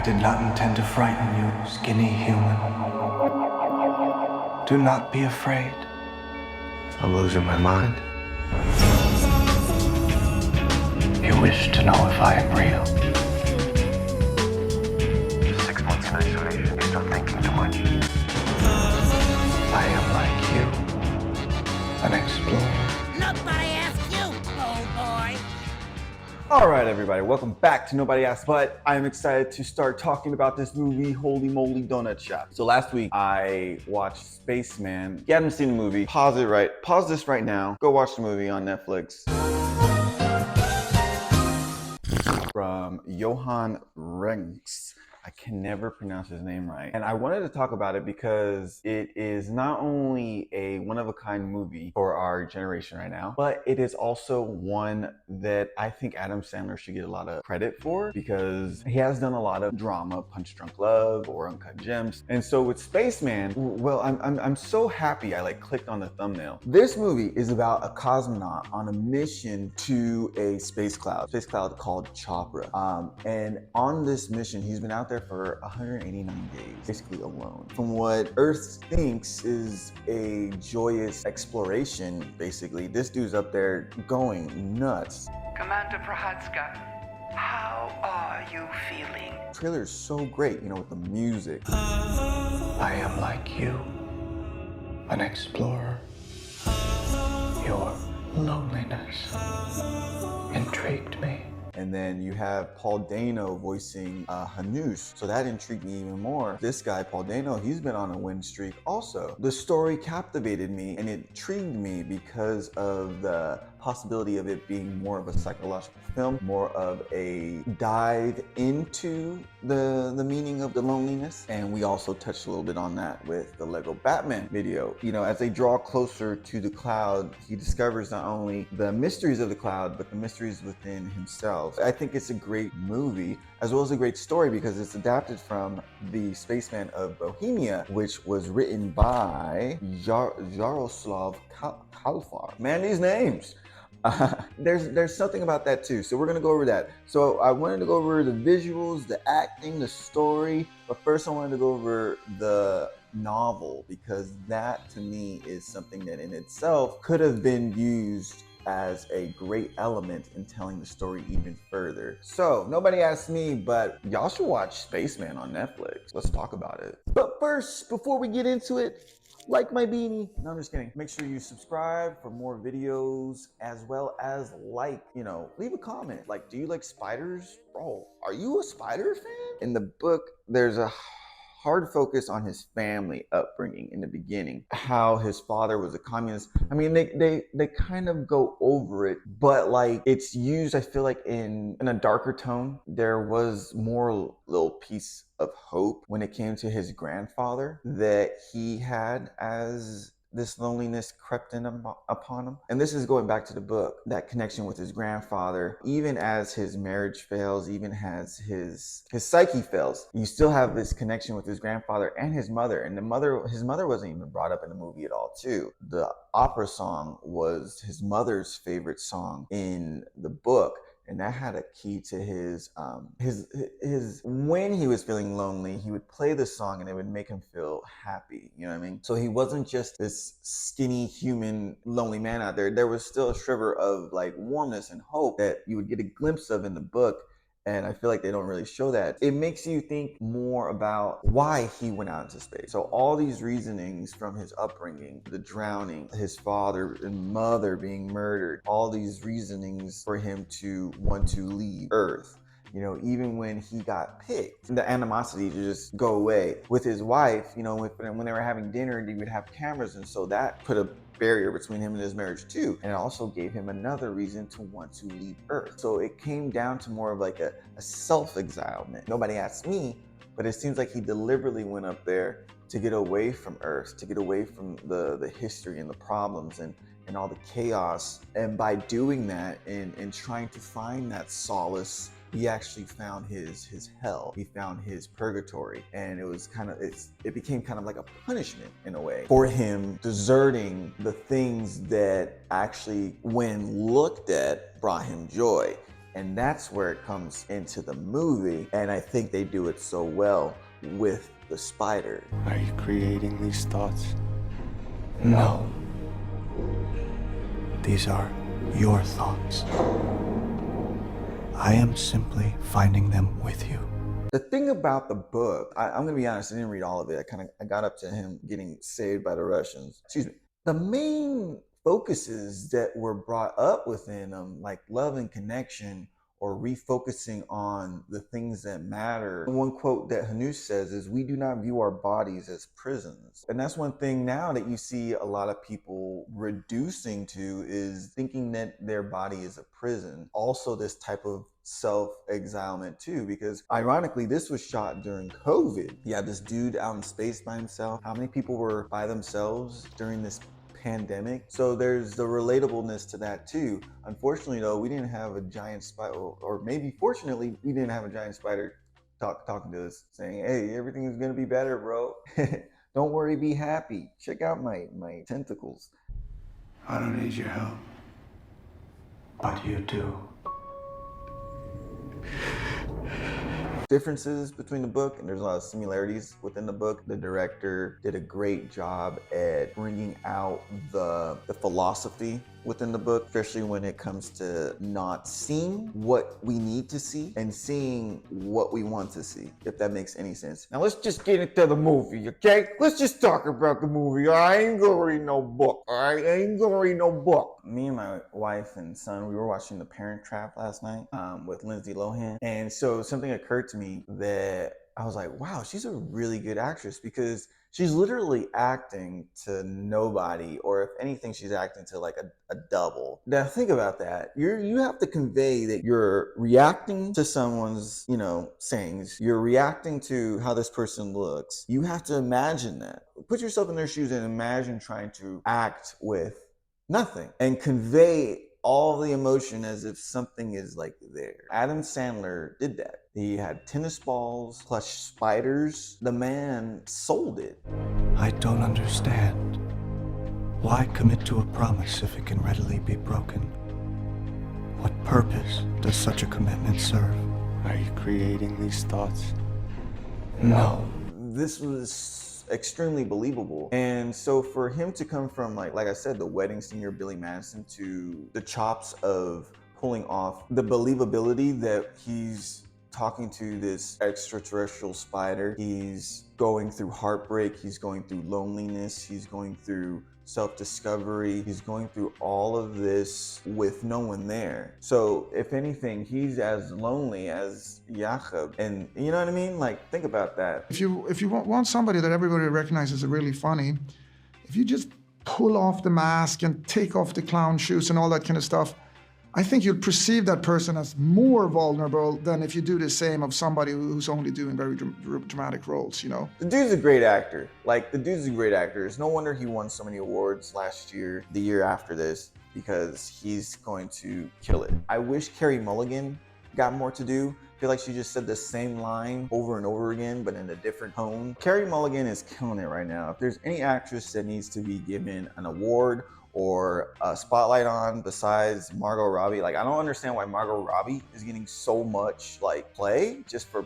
did not intend to frighten you, skinny human. Do not be afraid. I'm losing my mind. You wish to know if I am real. 6 months in isolation, you're still thinking too much. I am like you, an explorer. Nobody asked you, old boy. All right, everybody, welcome back to Nobody Asked, but I'm excited to start talking about this movie, Holy Moly Donut Shop. So last week I watched Spaceman. If you haven't seen the movie, pause this right now. Go watch the movie on Netflix. From Johan Renks. I can never pronounce his name right. And I wanted to talk about it because it is not only a one-of-a-kind movie for our generation right now, but it is also one that I think Adam Sandler should get a lot of credit for because he has done a lot of drama, Punch Drunk Love or Uncut Gems. And so with Spaceman, well, I'm so happy I clicked on the thumbnail. This movie is about a cosmonaut on a mission to a space cloud called Chopra. And on this mission, he's been out there for 189 days, basically alone. From what Earth thinks is a joyous exploration, basically, this dude's up there going nuts. Commander Prohatska, how are you feeling? The trailer is so great, with the music. I am like you, an explorer. Your loneliness intrigued me. And then you have Paul Dano voicing Hanush. So that intrigued me even more. This guy, Paul Dano, he's been on a win streak also. The story captivated me and it intrigued me because of the possibility of it being more of a psychological film, more of a dive into the meaning of the loneliness. And we also touched a little bit on that with the Lego Batman video. As they draw closer to the cloud, he discovers not only the mysteries of the cloud, but the mysteries within himself. I think it's a great movie, as well as a great story, because it's adapted from the Spaceman of Bohemia, which was written by Jaroslav Kalfar. Man, these names! There's something about that too, so we're gonna go over that. So I wanted to go over the visuals, the acting, the story, but first I wanted to go over the novel, because that to me is something that in itself could have been used as a great element in telling the story even further. So nobody asked me, but y'all should watch Spaceman on Netflix. Let's talk about it. But first, before we get into it, like my beanie. No, I'm just kidding. Make sure you subscribe for more videos, as well as leave a comment. Do you like spiders? Bro, are you a spider fan? In the book, there's a hard focus on his family upbringing in the beginning, how his father was a communist. I mean, they kind of go over it, but it's used, I feel like, in a darker tone. There was more little piece of hope when it came to his grandfather that he had as this loneliness crept in upon him. And this is going back to the book, that connection with his grandfather. Even as his marriage fails, even as his psyche fails, you still have this connection with his grandfather and his mother. And his mother wasn't even brought up in the movie at all too. The opera song was his mother's favorite song in the book. And that had a key to his when he was feeling lonely, he would play the song and it would make him feel happy. You know what I mean? So he wasn't just this skinny human lonely man out there. There was still a shiver of warmness and hope that you would get a glimpse of in the book. And I feel like they don't really show that. It makes you think more about why he went out into space. So all these reasonings from his upbringing, the drowning, his father and mother being murdered, all these reasonings for him to want to leave Earth. Even when he got picked, the animosity to just go away. With his wife, when they were having dinner, they would have cameras, and so that put a barrier between him and his marriage too. And it also gave him another reason to want to leave Earth. So it came down to more of a self-exilement. Nobody asked me, but it seems like he deliberately went up there to get away from Earth, to get away from the history and the problems and all the chaos. And by doing that and trying to find that solace, he actually found his hell. He found his purgatory. And it became kind of like a punishment in a way for him deserting the things that actually, when looked at, brought him joy. And that's where it comes into the movie. And I think they do it so well with the spider. Are you creating these thoughts? No. These are your thoughts. I am simply finding them with you. The thing about the book, I'm gonna be honest, I didn't read all of it. I got up to him getting saved by the Russians. Excuse me. The main focuses that were brought up within him, like love and connection, or refocusing on the things that matter. One quote that Hanush says is, "We do not view our bodies as prisons." And that's one thing now that you see a lot of people reducing to, is thinking that their body is a prison. Also this type of self-exilement too, because ironically this was shot during COVID. You have this dude out in space by himself. How many people were by themselves during this pandemic? So there's the relatableness to that too. Unfortunately though, we didn't have a giant spider, or maybe fortunately we didn't have a giant spider talking to us saying, "Hey, everything is gonna be better, bro. Don't worry, be happy. Check out my tentacles." I don't need your help, but you do. Differences between the book, and there's a lot of similarities within the book. The director did a great job at bringing out the philosophy within the book, especially when it comes to not seeing what we need to see and seeing what we want to see, if that makes any sense. Now let's just get into the movie, okay? Let's just talk about the movie. I ain't gonna read no book, all right? I ain't gonna read no book. Me and my wife and son, we were watching The Parent Trap last night with Lindsay Lohan. And so something occurred to me that I was like, wow, she's a really good actress, because she's literally acting to nobody, or if anything, she's acting to like a double. Now think about that. You have to convey that you're reacting to someone's, sayings. You're reacting to how this person looks. You have to imagine that. Put yourself in their shoes and imagine trying to act with nothing and convey all the emotion as if something is like there. Adam Sandler did that. He had tennis balls, plush spiders. The man sold it. I don't understand. Why commit to a promise if it can readily be broken? What purpose does such a commitment serve? Are you creating these thoughts? No. This was extremely believable. And so for him to come from, like I said, the wedding singer Billy Madison, to the chops of pulling off the believability that he's talking to this extraterrestrial spider, he's going through heartbreak, he's going through loneliness, he's going through self-discovery, he's going through all of this with no one there. So if anything, he's as lonely as Jakob. And you know what I mean? Like, think about that. If you want somebody that everybody recognizes as really funny, if you just pull off the mask and take off the clown shoes and all that kind of stuff, I think you'll perceive that person as more vulnerable than if you do the same of somebody who's only doing very dramatic roles, The dude's a great actor. It's no wonder he won so many awards last year, the year after this, because he's going to kill it. I wish Carey Mulligan got more to do. I feel like she just said the same line over and over again, but in a different tone. Carey Mulligan is killing it right now. If there's any actress that needs to be given an award or a spotlight on besides Margot Robbie, I don't understand why Margot Robbie is getting so much play just for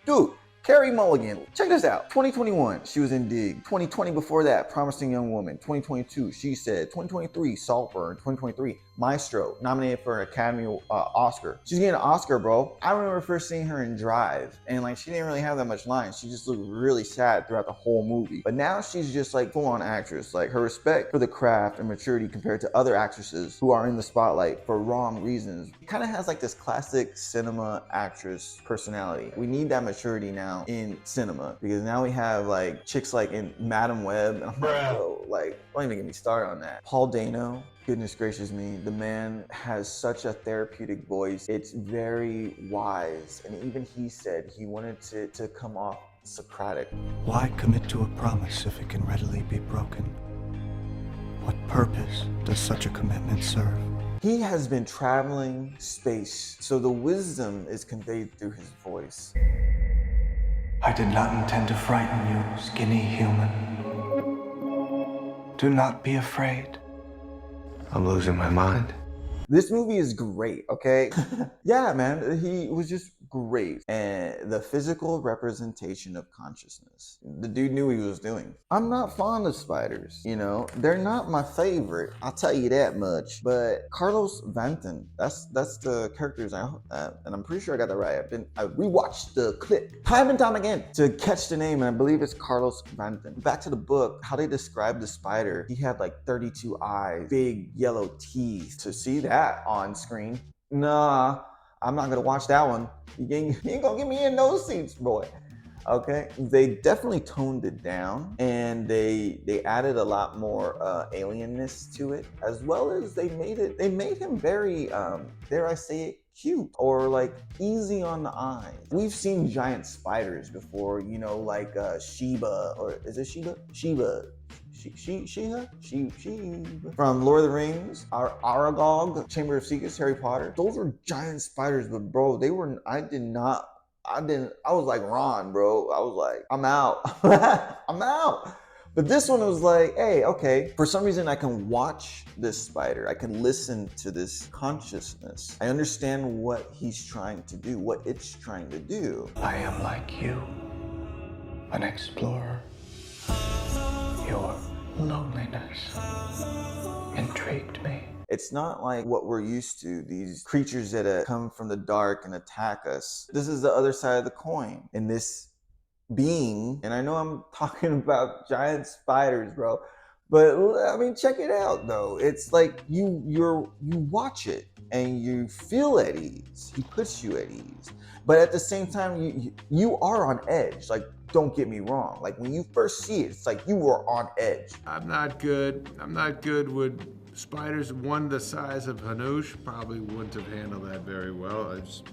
dude. Carey Mulligan, check this out. 2021, she was in Dig. 2020 before that, Promising Young Woman. 2022, She Said. 2023, Saltburn. 2023, Maestro, nominated for an Academy Oscar. She's getting an Oscar, bro. I remember first seeing her in Drive, and she didn't really have that much lines. She just looked really sad throughout the whole movie. But now she's just full-on actress. Her respect for the craft and maturity compared to other actresses who are in the spotlight for wrong reasons. It kind of has this classic cinema actress personality. We need that maturity now in cinema, because now we have chicks in Madam Web, and I'm don't even get me started on that. Paul Dano, goodness gracious me, the man has such a therapeutic voice. It's very wise, and even he said he wanted to come off Socratic. Why commit to a promise if it can readily be broken? What purpose does such a commitment serve? He has been traveling space, so the wisdom is conveyed through his voice. I did not intend to frighten you, skinny human. Do not be afraid. I'm losing my mind. This movie is great, okay? Yeah, man, he was just great. And the physical representation of consciousness. The dude knew what he was doing. I'm not fond of spiders, you know? They're not my favorite, I'll tell you that much. But Carlos Vanton, that's the characters, and I'm pretty sure I got that right. I rewatched the clip time and time again to catch the name, and I believe it's Carlos Vanton. Back to the book, how they describe the spider, he had like 32 eyes, big yellow teeth. To see that on screen, nah, I'm not gonna watch that one. You ain't gonna get me in those seats, boy. Okay, they definitely toned it down, and they added a lot more alienness to it, as well as they made him very dare I say it, cute, or like easy on the eyes. We've seen giant spiders before, you know, like Sheba, or is it Sheba? Sheba. Sheba from Lord of the Rings, Aragog, Chamber of Secrets, Harry Potter. Those were giant spiders, but bro, I was like Ron, bro. I was like, I'm out. I'm out. But this one was like, hey, okay. For some reason, I can watch this spider. I can listen to this consciousness. I understand what he's trying to do, what it's trying to do. I am like you, an explorer. Your loneliness intrigued me. It's not like what we're used to, these creatures that come from the dark and attack us. This is the other side of the coin. And this being, and I know I'm talking about giant spiders, bro, but I mean, check it out though. It's like you watch it and you feel at ease. He puts you at ease. But at the same time, you are on edge. Like, don't get me wrong. Like when you first see it, it's like you were on edge. I'm not good with spiders. One the size of Hanush probably wouldn't have handled that very well. I just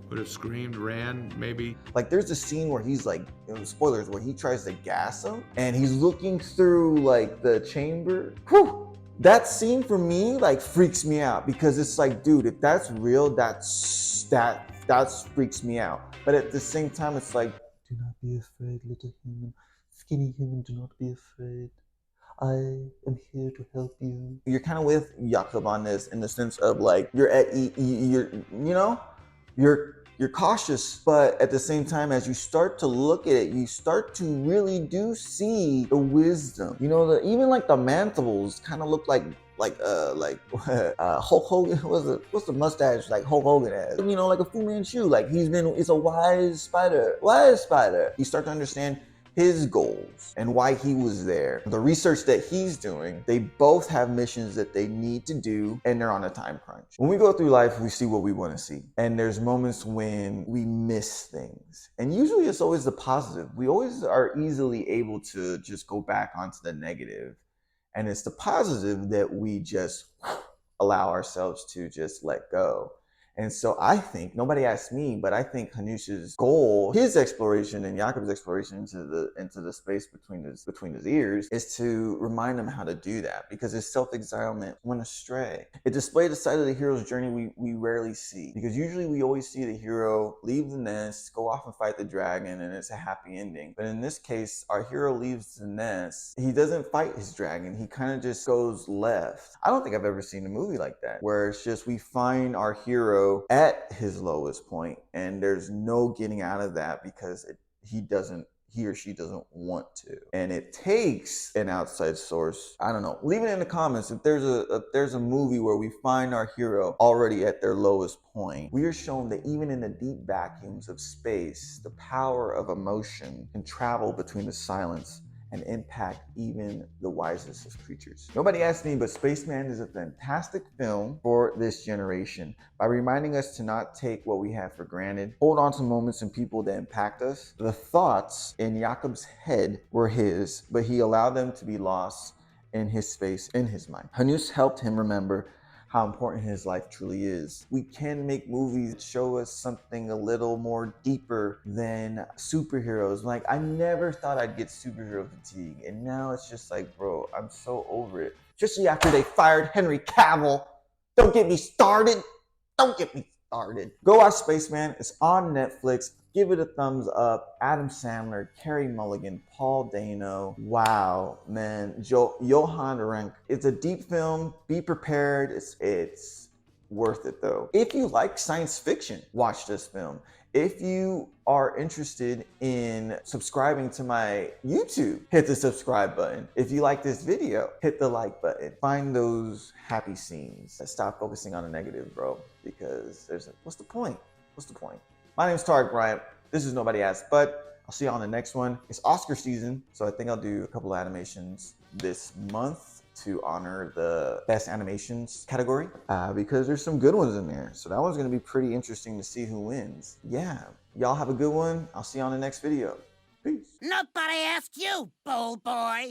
would have screamed, ran, maybe. Like there's a scene where he's like, you know, spoilers, where he tries to gas him and he's looking through like the chamber. Whew! That scene for me like freaks me out, because it's like, dude, if that's real, that freaks me out. But at the same time, it's like, do not be afraid, little human. Skinny human, do not be afraid. I am here to help you. You're kind of with Jakob on this in the sense of like, you're cautious, but at the same time, as you start to look at it, you start to really do see the wisdom. You know, even like the mandibles kind of look like Hulk Hogan. What's the mustache like Hulk Hogan has? You know, like a Fu Manchu. Like it's a wise spider. You start to understand his goals and why he was there. The research that he's doing, they both have missions that they need to do, and they're on a time crunch. When we go through life, we see what we want to see. And there's moments when we miss things. And usually it's always the positive. We always are easily able to just go back onto the negative. And it's the positive that we just allow ourselves to just let go. And so I think, nobody asked me, but I think Hanush's goal, his exploration and Jakob's exploration into the space between his ears, is to remind him how to do that, because his self-exilement went astray. It displayed a side of the hero's journey we rarely see, because usually we always see the hero leave the nest, go off and fight the dragon, and it's a happy ending. But in this case, our hero leaves the nest. He doesn't fight his dragon. He kind of just goes left. I don't think I've ever seen a movie like that, where it's just we find our hero at his lowest point, and there's no getting out of that because he or she doesn't want to. And it takes an outside source. I don't know. Leave it in the comments if there's a movie where we find our hero already at their lowest point. We are shown that even in the deep vacuums of space, the power of emotion can travel between the silence and impact even the wisest of creatures. Nobody asked me, but Spaceman is a fantastic film for this generation by reminding us to not take what we have for granted, hold on to moments and people that impact us. The thoughts in Jakob's head were his, but he allowed them to be lost in his space, in his mind. Hanush helped him remember how important his life truly is. We can make movies that show us something a little more deeper than superheroes. Like, I never thought I'd get superhero fatigue, and now it's just like, bro, I'm so over it. Especially after they fired Henry Cavill. Don't get me started. Go watch Spaceman. It's on Netflix. Give it a thumbs up. Adam Sandler, Carey Mulligan, Paul Dano. Wow, man. Johan Renck. It's a deep film. Be prepared. It's worth it though. If you like science fiction, watch this film. If you are interested in subscribing to my YouTube, hit the subscribe button. If you like this video, hit the like button. Find those happy scenes. Stop focusing on the negative, bro, because what's the point? What's the point? My name is Tarek Bryant. This is Nobody Asked, but I'll see you on the next one. It's Oscar season, so I think I'll do a couple of animations this month to honor the best animations category because there's some good ones in there. So that one's gonna be pretty interesting to see who wins. Yeah, y'all have a good one. I'll see you on the next video. Peace. Nobody asked you, bold boy.